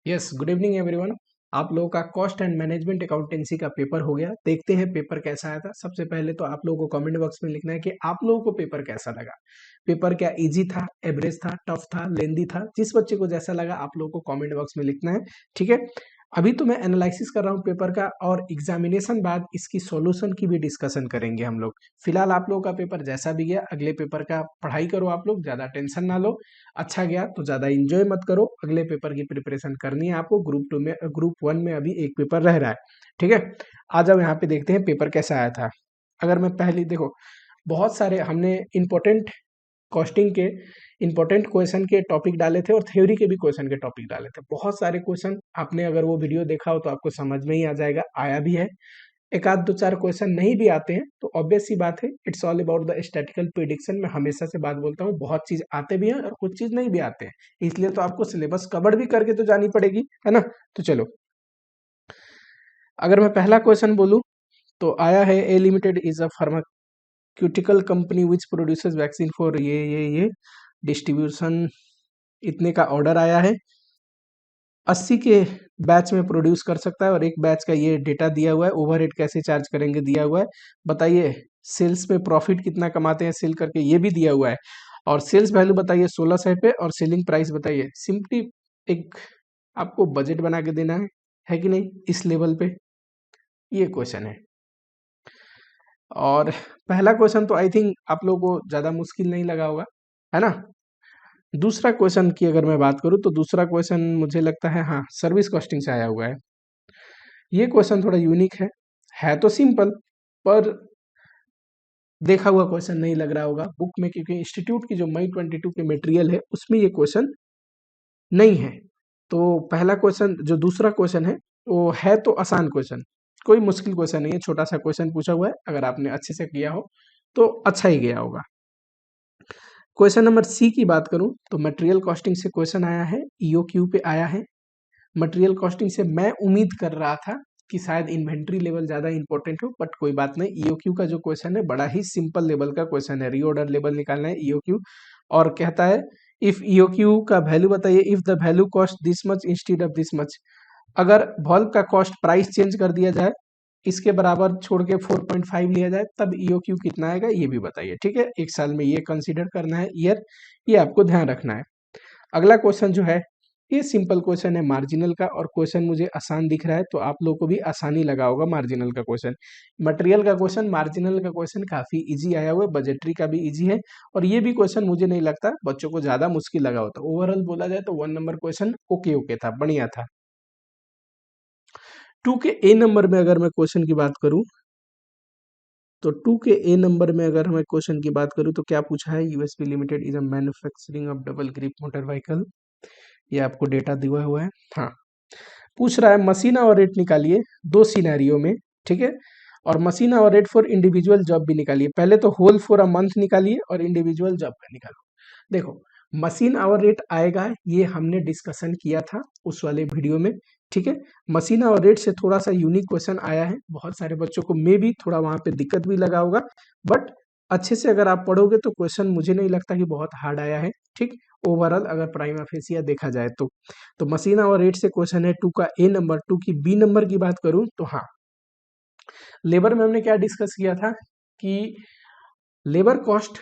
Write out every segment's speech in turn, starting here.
Yes, good evening everyone. आप लोगों का कॉस्ट एंड मैनेजमेंट अकाउंटेंसी का पेपर हो गया। देखते हैं पेपर कैसा आया था। सबसे पहले तो आप लोगों को कमेंट बॉक्स में लिखना है कि आप लोगों को पेपर कैसा लगा। पेपर क्या इजी था, एवरेज था, टफ था, लेंदी था? जिस बच्चे को जैसा लगा आप लोगों को कमेंट बॉक्स में लिखना है। ठीक है, अभी तो मैं एनालिसिस कर रहा हूँ पेपर का, और एग्जामिनेशन बाद इसकी सॉल्यूशन की भी डिस्कशन करेंगे हम लोग। फिलहाल आप लोगों का पेपर जैसा भी गया, अगले पेपर का पढ़ाई करो। आप लोग ज़्यादा टेंशन ना लो। अच्छा गया तो ज़्यादा इंजॉय मत करो, अगले पेपर की प्रिपरेशन करनी है आपको। ग्रुप 2 में, ग्रुप 1 में अभी एक पेपर रह रहा है। ठीक है, आ जाओ यहाँ पे देखते हैं पेपर कैसा आया था। अगर मैं पहले देखो, बहुत सारे हमने इंपॉर्टेंट कॉस्टिंग के इंपॉर्टेंट क्वेश्चन के टॉपिक डाले थे और थ्योरी के भी क्वेश्चन के टॉपिक डाले थे। बहुत सारे क्वेश्चन आपने अगर वो वीडियो देखा हो तो आपको समझ में ही आ जाएगा, आया भी है। एक आध दो चार क्वेश्चन नहीं भी आते हैं तो ऑब्वियस सी बात है, it's all about the statistical prediction. मैं हमेशा से बात बोलता हूँ, बहुत चीज आते भी हैं और कुछ चीज नहीं भी आते हैं, इसलिए तो आपको सिलेबस कवर भी करके तो जानी पड़ेगी, है ना। तो चलो, अगर मैं पहला क्वेश्चन बोलूँ तो आया है, A limited is a pharmaceutical company which produces vaccine for ये डिस्ट्रीब्यूशन। इतने का ऑर्डर आया है, 80 के बैच में प्रोड्यूस कर सकता है और एक बैच का ये डेटा दिया हुआ है। ओवरहेड कैसे चार्ज करेंगे दिया हुआ है, बताइए। सेल्स में प्रॉफिट कितना कमाते हैं सेल करके, ये भी दिया हुआ है। और सेल्स वैल्यू बताइए 1600 पे, और सेलिंग प्राइस बताइए। सिंपली एक आपको बजट बना के देना है कि नहीं, इस लेवल पे ये क्वेश्चन है। और पहला क्वेश्चन तो आई थिंक आप लोगों को ज़्यादा मुश्किल नहीं लगा होगा, है ना। दूसरा क्वेश्चन की अगर मैं बात करूँ तो दूसरा क्वेश्चन मुझे लगता है, हाँ, सर्विस कॉस्टिंग से आया हुआ है। ये क्वेश्चन थोड़ा यूनिक है तो सिंपल, पर देखा हुआ क्वेश्चन नहीं लग रहा होगा बुक में, क्योंकि इंस्टीट्यूट की जो मई 22 के मटेरियल है उसमें ये क्वेश्चन नहीं है। तो पहला क्वेश्चन, जो दूसरा क्वेश्चन वो है तो आसान क्वेश्चन, कोई मुश्किल क्वेश्चन नहीं है, छोटा सा क्वेश्चन पूछा हुआ है। अगर आपने अच्छे से किया हो तो अच्छा ही गया होगा। क्वेश्चन नंबर सी की बात करूं तो मटेरियल कॉस्टिंग से क्वेश्चन आया है, ईओक्यू पे आया है। मटेरियल कॉस्टिंग से मैं उम्मीद कर रहा था कि शायद इन्वेंट्री लेवल ज़्यादा इंपॉर्टेंट हो, बट कोई बात नहीं। ईओक्यू का जो क्वेश्चन है बड़ा ही सिंपल लेवल का क्वेश्चन है, रीऑर्डर लेवल निकालना है ईओक्यू। और कहता है इफ ईओक्यू का वैल्यू बताइए, if the value cost this much instead of this much. अगर वॉल्व का कॉस्ट प्राइस चेंज कर दिया जाए, इसके बराबर छोड़ के 4.5 लिया जाए, तब ईओक्यू कितना आएगा ये भी बताइए। ठीक है, एक साल में ये कंसीडर करना है ईयर, ये आपको ध्यान रखना है। अगला क्वेश्चन जो है, ये सिंपल क्वेश्चन है मार्जिनल का, और क्वेश्चन मुझे आसान दिख रहा है तो आप लोगों को भी आसानी लगा होगा मार्जिनल का क्वेश्चन। मटेरियल का क्वेश्चन, मार्जिनल का क्वेश्चन काफी इजी आया हुआ है, बजटरी का भी इजी है। और ये भी क्वेश्चन मुझे नहीं लगता बच्चों को ज्यादा मुश्किल लगा होता। ओवरऑल बोला जाए तो 1 नंबर क्वेश्चन ओके ओके था, बढ़िया था। 2 के ए नंबर में अगर मैं क्वेश्चन की बात करूं तो 2 के ए नंबर में अगर मैं क्वेश्चन की बात करूं तो क्या पूछा है, USP limited is a manufacturing of double grip motor vehicle. ये आपको डेटा दिया हुआ है। हाँ, पूछ रहा है मशीन और रेट निकालिए दो सिनेरियो में। ठीक है, और मशीन और रेट फॉर इंडिविजुअल जॉब भी निकालिए। पहले तो होल फॉर अ मंथ निकालिए और इंडिविजुअल जॉब का निकालो। देखो, मशीन आवर रेट आएगा, ये हमने डिस्कशन किया था उस वाले वीडियो में। ठीक है, मशीन आवर रेट से थोड़ा सा यूनिक क्वेश्चन आया है, बहुत सारे बच्चों को मे भी थोड़ा वहां पे दिक्कत भी लगा होगा, बट अच्छे से अगर आप पढ़ोगे तो क्वेश्चन मुझे नहीं लगता कि बहुत हार्ड आया है। ठीक, ओवरऑल अगर प्राइमा फेसिया देखा जाए तो मशीना और रेट से क्वेश्चन है 2 का ए नंबर। 2 की बी नंबर की बात करूं तो हाँ, लेबर में हमने क्या डिस्कस किया था कि labour cost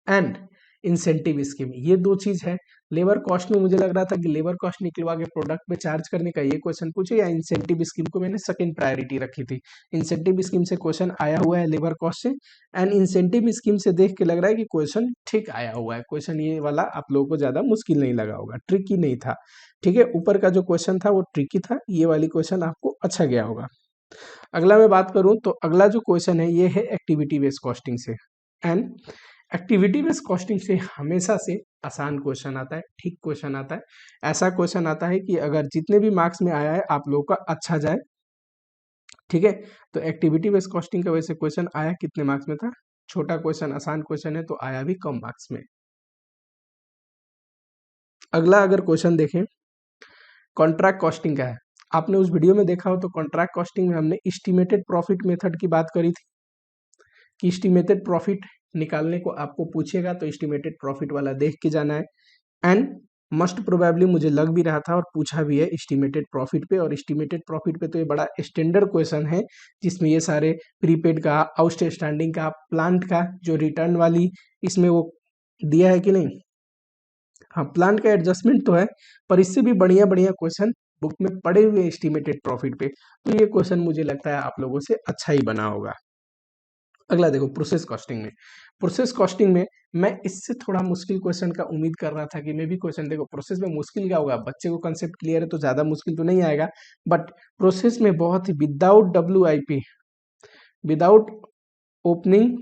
and incentive scheme, ये दो चीज है। लेबर कॉस्ट में मुझे लग रहा था कि लेबर कॉस्ट निकलवा के प्रोडक्ट पे चार्ज करने का ये क्वेश्चन पूछे, या इंसेंटिव स्कीम को मैंने सेकंड प्रायोरिटी रखी थी। इंसेंटिव स्कीम से क्वेश्चन आया हुआ है लेबर कॉस्ट से, एंड इंसेंटिव स्कीम से देख के लग रहा है कि क्वेश्चन ठीक आया हुआ है। क्वेश्चन ये वाला आप लोगों को ज्यादा मुश्किल नहीं लगा होगा, ट्रिकी नहीं था। ठीक है, ऊपर का जो क्वेश्चन था वो ट्रिकी था, ये वाली क्वेश्चन आपको अच्छा गया होगा। अगला मैं बात करूं तो अगला जो क्वेश्चन है ये है एक्टिविटी बेस्ड कॉस्टिंग से। एंड एक्टिविटी बेस्ड कॉस्टिंग से हमेशा से आसान क्वेश्चन आता है, ठीक क्वेश्चन आता है। ऐसा क्वेश्चन आता है कि अगर जितने भी मार्क्स में आया है आप लोगों का अच्छा जाए। ठीक है, तो एक्टिविटी बेस्ड कॉस्टिंग का वैसे क्वेश्चन आया कितने मार्क्स में था, छोटा क्वेश्चन आसान क्वेश्चन है तो आया भी कम मार्क्स में। अगला अगर क्वेश्चन देखें, कॉन्ट्रैक्ट कॉस्टिंग का है। आपने उस वीडियो में देखा हो तो कॉन्ट्रैक्ट कॉस्टिंग में हमने एस्टिमेटेड प्रॉफिट मेथड की बात करी थी कि एस्टिमेटेड प्रॉफिट निकालने को आपको पूछेगा तो एस्टिमेटेड प्रॉफिट वाला देख के जाना है। एंड मस्ट प्रोबेबली मुझे लग भी रहा था और पूछा भी है एस्टिमेटेड प्रॉफिट पे, और एस्टिमेटेड प्रॉफिट पे तो ये बड़ा स्टैंडर्ड क्वेश्चन है जिसमें ये सारे प्रीपेड का, आउटस्टैंडिंग का, प्लांट का जो रिटर्न वाली इसमें वो दिया है कि नहीं। हाँ, प्लांट का एडजस्टमेंट तो है, पर इससे भी बढ़िया बढ़िया क्वेश्चन बुक में पड़े हुए एस्टिमेटेड प्रॉफिट पे, तो ये क्वेश्चन मुझे लगता है आप लोगों से अच्छा ही बना होगा। अगला देखो प्रोसेस कॉस्टिंग में। प्रोसेस कॉस्टिंग में मैं इससे थोड़ा मुश्किल क्वेश्चन का उम्मीद कर रहा था कि मैं भी क्वेश्चन, देखो प्रोसेस में मुश्किल क्या होगा, बच्चे को कंसेप्ट क्लियर है तो ज्यादा मुश्किल तो नहीं आएगा, बट प्रोसेस में बहुत ही without WIP, without opening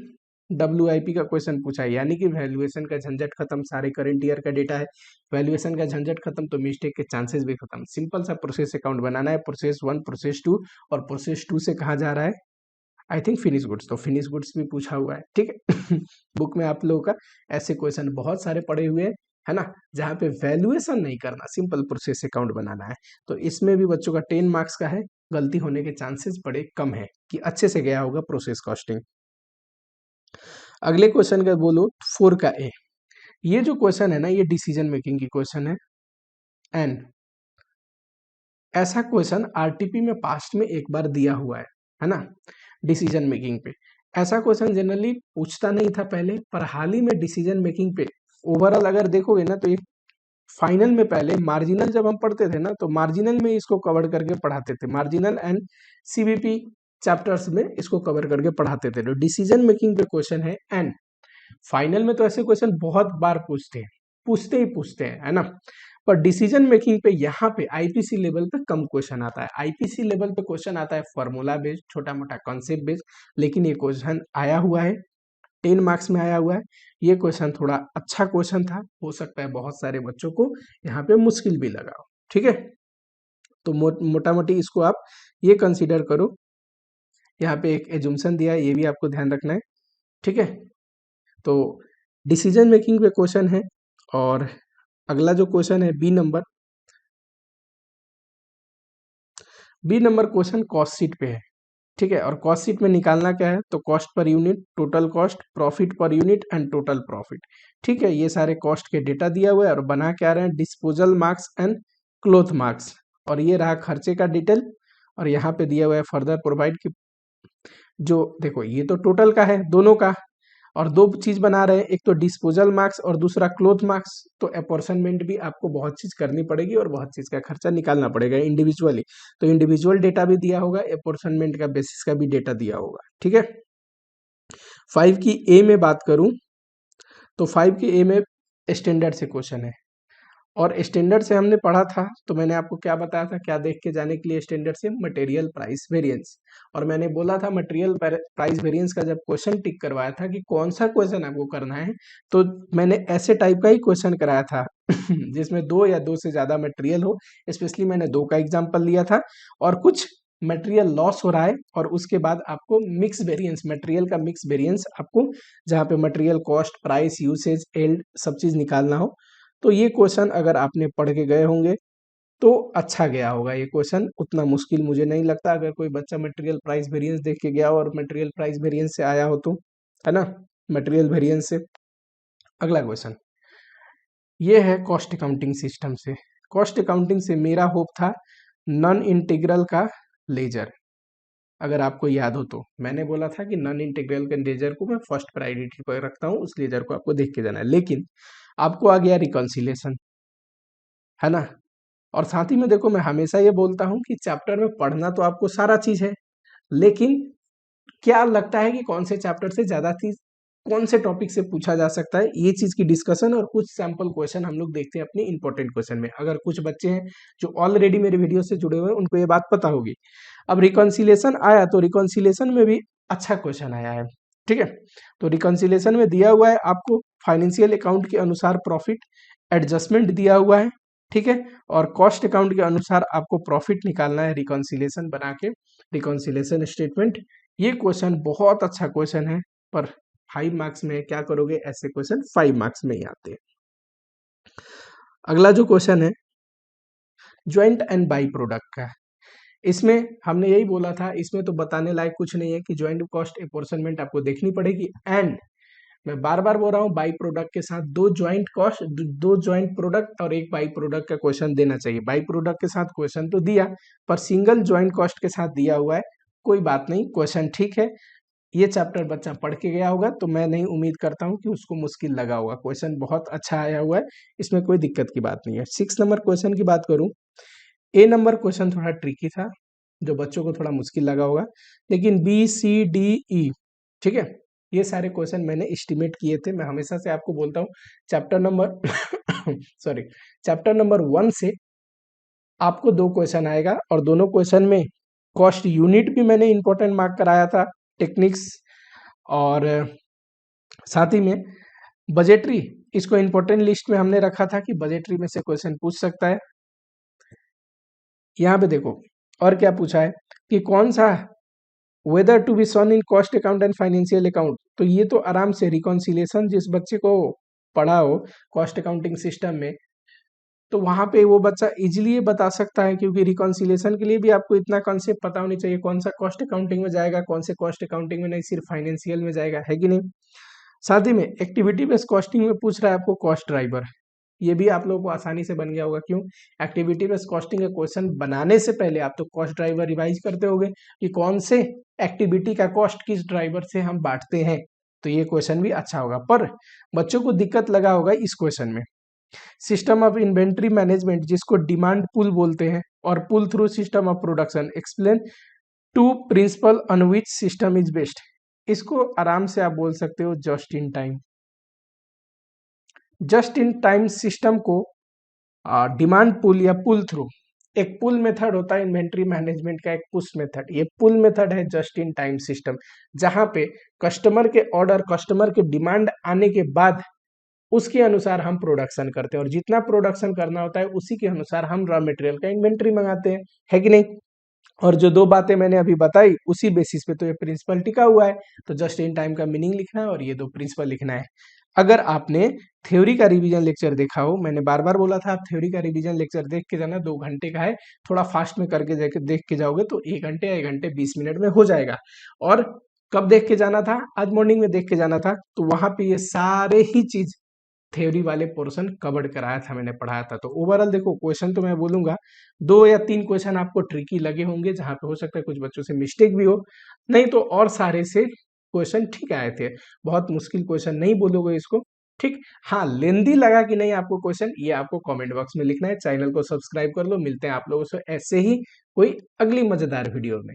WIP का क्वेश्चन पूछा है, यानी कि वैल्यूएशन का झंझट खत्म, सारे करंट ईयर का डेटा है, वैल्यूएशन का झंझट खत्म तो मिस्टेक के चांसेस भी खत्म, सिंपल सा प्रोसेस अकाउंट बनाना है, प्रोसेस 1, प्रोसेस 2, और प्रोसेस 2 से कहाँ जा रहा है, आई थिंक फिनिश गुड्स, तो फिनिश गुड्स भी पूछा हुआ है, ठीक है। बुक में आप लोगों का ऐसे क्वेश्चन बहुत सारे पड़े हुए हैं, है ना, जहाँ पे वैल्यूएशन नहीं करना, सिंपल प्रोसेस अकाउंट बनाना है, तो इसमें भी बच्चों का 10 मार्क्स का है, गलती होने के चांसेस बड़े कम है कि अच्छे से गया होगा प्रोसेस कॉस्टिंग। अगले क्वेश्चन का बोलो 4 का ए, ये जो क्वेश्चन है ना, ये डिसीजन मेकिंग की क्वेश्चन है, एंड ऐसा क्वेश्चन आरटीपी में पास्ट में एक बार दिया हुआ है ना, डिसीजन मेकिंग पे। ऐसा क्वेश्चन जनरली पूछता नहीं था पहले, पर हाल ही में डिसीजन मेकिंग पे ओवरऑल अगर देखोगे ना, तो ये फाइनल में पहले मार्जिनल जब हम पढ़ते थे ना, तो मार्जिनल में इसको कवर करके पढ़ाते थे, मार्जिनल एंड CBP चैप्टर्स में इसको कवर करके पढ़ाते थे, तो डिसीजन मेकिंग पे क्वेश्चन है, एंड फाइनल में तो ऐसे क्वेश्चन बहुत बार पूछते हैं, है ना, पर डिसीजन मेकिंग पे यहाँ पे IPC लेवल पे कम क्वेश्चन आता है, IPC लेवल पे क्वेश्चन आता है फॉर्मूला बेस्ड, छोटा मोटा कॉन्सेप्ट बेस्ड, लेकिन ये क्वेश्चन आया हुआ है 10 मार्क्स में आया हुआ है, ये क्वेश्चन थोड़ा अच्छा क्वेश्चन था, हो सकता है बहुत सारे बच्चों को यहाँ पे मुश्किल भी लगा हो, ठीक है, तो मोटा मोटी इसको आप ये कंसिडर करो, यहाँ पे एक एजुम्सन दिया है, ये भी आपको ध्यान रखना है, ठीक है, तो डिसीजन मेकिंग पे क्वेश्चन है, और अगला जो क्वेश्चन है B number question cost sheet पे है, ठीक है, और कॉस्ट शीट में निकालना क्या है, तो cost per unit, total cost, profit per unit and total profit, ठीक है, ये सारे कॉस्ट के डेटा दिया हुआ है, और बना क्या रहे हैं, disposal marks and cloth marks, और ये रहा खर्चे का डिटेल, और यहाँ पे दिया हुआ है फर्दर प्रोवाइड की, जो देखो ये तो टोटल का है दोनों का, और दो चीज बना रहे हैं, एक तो डिस्पोजल मार्क्स और दूसरा क्लोथ मार्क्स, तो अपॉर्शनमेंट भी आपको बहुत चीज करनी पड़ेगी और बहुत चीज का खर्चा निकालना पड़ेगा इंडिविजुअली, तो इंडिविजुअल डेटा भी दिया होगा, अपॉर्शनमेंट का बेसिस का भी डेटा दिया होगा, ठीक है। 5 की ए में बात करूं, तो 5 की ए में स्टैंडर्ड से क्वेश्चन है, और स्टैंडर्ड से हमने पढ़ा था, तो मैंने आपको क्या बताया था, क्या देख के जाने के लिए स्टैंडर्ड से, मटेरियल प्राइस वेरिएंस, और मैंने बोला था मटेरियल प्राइस वेरिएंस का जब क्वेश्चन टिक करवाया था कि कौन सा क्वेश्चन आपको करना है, तो मैंने ऐसे टाइप का ही क्वेश्चन कराया था जिसमें 2 या 2 से ज्यादा मटेरियल हो, स्पेशली मैंने 2 का एग्जाम्पल लिया था, और कुछ मटेरियल लॉस हो रहा है, और उसके बाद आपको मिक्स वेरिएंस, मटेरियल का मिक्स वेरिएंस आपको, जहाँ पे material cost, price, usage, yield सब चीज निकालना हो, तो ये क्वेश्चन अगर आपने पढ़ के गए होंगे तो अच्छा गया होगा, ये क्वेश्चन उतना मुश्किल मुझे नहीं लगता, अगर कोई बच्चा मटेरियल प्राइस वेरिएंस देख के गया हो और मटेरियल प्राइस वेरिएंस से आया हो तो, है ना, मटेरियल वेरिएंस से। अगला क्वेश्चन ये है कॉस्ट अकाउंटिंग सिस्टम से, कॉस्ट अकाउंटिंग से मेरा होप था नॉन इंटीग्रल का लेजर, अगर आपको याद हो तो मैंने बोला था कि नॉन इंटीग्रल के लेजर को मैं फर्स्ट प्रायोरिटी पर रखता हूँ, उस लेजर को आपको देख के जाना है, लेकिन आपको आ गया रिकॉन्सिलेशन, है ना, और साथ ही में देखो मैं हमेशा ये बोलता हूँ कि चैप्टर में पढ़ना तो आपको सारा चीज है, लेकिन क्या लगता है कि कौन से चैप्टर से ज्यादा चीज, कौन से टॉपिक से पूछा जा सकता है, ये चीज की डिस्कशन और कुछ सैंपल क्वेश्चन हम लोग देखते हैं अपने इंपॉर्टेंट क्वेश्चन में, अगर कुछ बच्चे हैं जो ऑलरेडी मेरे वीडियो से जुड़े हुए हैं उनको ये बात पता होगी। अब रिकॉन्सिलेशन आया, तो रिकॉन्सिलेशन में भी अच्छा क्वेश्चन आया है, ठीक है, तो रिकॉन्सिलेशन में दिया हुआ है आपको फाइनेंशियल अकाउंट के अनुसार प्रॉफिट एडजस्टमेंट दिया हुआ है, ठीक है, और कॉस्ट अकाउंट के अनुसार आपको प्रॉफिट निकालना है रिकॉन्सिलेशन बना के, रिकॉन्सिलेशन स्टेटमेंट, ये क्वेश्चन बहुत अच्छा क्वेश्चन है, पर 5 मार्क्स में क्या करोगे, ऐसे क्वेश्चन 5 मार्क्स में ही आते हैं। अगला जो क्वेश्चन है ज्वाइंट एंड बाई प्रोडक्ट का, इसमें हमने यही बोला था, इसमें तो बताने लायक कुछ नहीं है कि ज्वाइंट कॉस्ट अपॉर्शनमेंट आपको देखनी पड़ेगी, एंड मैं बार बार बोल रहा हूँ, बाई प्रोडक्ट के साथ दो ज्वाइंट कॉस्ट, दो ज्वाइंट प्रोडक्ट और एक बाई प्रोडक्ट का क्वेश्चन देना चाहिए। बाई प्रोडक्ट के साथ क्वेश्चन तो दिया, पर सिंगल ज्वाइंट कॉस्ट के साथ दिया हुआ है, कोई बात नहीं, क्वेश्चन ठीक है। ये चैप्टर बच्चा पढ़ के गया होगा, तो मैं नहीं उम्मीद करता हूँ कि उसको मुश्किल लगा होगा। क्वेश्चन बहुत अच्छा आया हुआ है, इसमें कोई दिक्कत की बात नहीं है। 6 नंबर क्वेश्चन की बात करूँ, ए नंबर क्वेश्चन थोड़ा ट्रिकी था, जो बच्चों को थोड़ा मुश्किल लगा होगा, लेकिन बी सी डी ई, ठीक है, ये सारे क्वेश्चन मैंने एस्टिमेट किए थे। मैं हमेशा से आपको बोलता हूँ chapter number sorry, chapter number 1 से आपको 2 क्वेश्चन आएगा, और दोनों क्वेश्चन में कॉस्ट यूनिट भी मैंने इंपॉर्टेंट मार्क कराया था, टेक्निक्स, और साथ ही में बजटरी, इसको इंपॉर्टेंट लिस्ट में हमने रखा था कि बजटरी में से क्वेश्चन पूछ सकता है। यहाँ पे देखो और क्या पूछा है कि कौन सा whether to be shown in cost account and financial account, तो ये तो आराम से रिकॉन्सिलेशन, जिस बच्चे को पढ़ा हो कॉस्ट अकाउंटिंग सिस्टम में, तो वहां पे वो बच्चा इजीली ये बता सकता है, क्योंकि रिकॉन्सिलेशन के लिए भी आपको इतना कॉन्सेप्ट पता होनी चाहिए, कौन सा कॉस्ट अकाउंटिंग में जाएगा, कौन से कॉस्ट अकाउंटिंग में नहीं, सिर्फ फाइनेंशियल में जाएगा, है कि नहीं। साथ ही में एक्टिविटी बेस्ड कॉस्टिंग में पूछ रहा है आपको कॉस्ट ड्राइवर, ये भी आप लोगों को आसानी से बन गया होगा। क्यों? एक्टिविटी बेस्ड कॉस्टिंग का क्वेश्चन बनाने से पहले आप तो कॉस्ट ड्राइवर रिवाइज करते होगे कि कौन से एक्टिविटी का कॉस्ट किस ड्राइवर से हम बांटते हैं, तो ये क्वेश्चन भी अच्छा होगा। पर बच्चों को दिक्कत लगा होगा इस क्वेश्चन में, सिस्टम ऑफ इन्वेंट्री मैनेजमेंट, जिसको डिमांड पुल बोलते हैं, और pull through system of production, explain two principle on which system is best. इसको आराम से आप बोल सकते हो just in time. Just in time system को डिमांड पुल या पुल थ्रू, एक पुल मेथड होता है इन्वेंट्री मैनेजमेंट का, एक पुश मेथड, ये पुल मेथड है जस्ट इन टाइम सिस्टम, जहां पे कस्टमर के ऑर्डर, कस्टमर के डिमांड आने के बाद उसके अनुसार हम प्रोडक्शन करते हैं, और जितना प्रोडक्शन करना होता है उसी के अनुसार हम रॉ मटेरियल का इन्वेंट्री मंगाते हैं, है कि नहीं। और जो दो बातें मैंने अभी बताई उसी बेसिस पे तो ये प्रिंसिपल टिका हुआ है, तो जस्ट इन टाइम का मीनिंग लिखना है और ये दो प्रिंसिपल लिखना है। अगर आपने थ्योरी का रिवीजन लेक्चर देखा हो, मैंने बार बार बोला था आप थ्योरी का रिवीजन लेक्चर देख के जाना, 2 घंटे का है, थोड़ा फास्ट में करके देख के जाओगे तो 1 घंटे या 1 घंटे 20 मिनट में हो जाएगा। और कब देख के जाना था? आज मॉर्निंग में देख के जाना था, तो वहां पे ये सारे ही चीज थ्योरी वाले पोर्शन कवर्ड कराया था, मैंने पढ़ाया था। तो ओवरऑल देखो क्वेश्चन तो मैं बोलूंगा 2 या 3 क्वेश्चन आपको ट्रिकी लगे होंगे, जहां पे हो सकता है कुछ बच्चों से मिस्टेक भी हो, नहीं तो और सारे से क्वेश्चन ठीक आए थे। बहुत मुश्किल क्वेश्चन नहीं बोलोगे इसको, ठीक। हाँ, लेंदी लगा कि नहीं आपको क्वेश्चन, ये आपको कमेंट बॉक्स में लिखना है। चैनल को सब्सक्राइब कर लो, मिलते हैं आप लोगों से ऐसे ही कोई अगली मजेदार वीडियो में।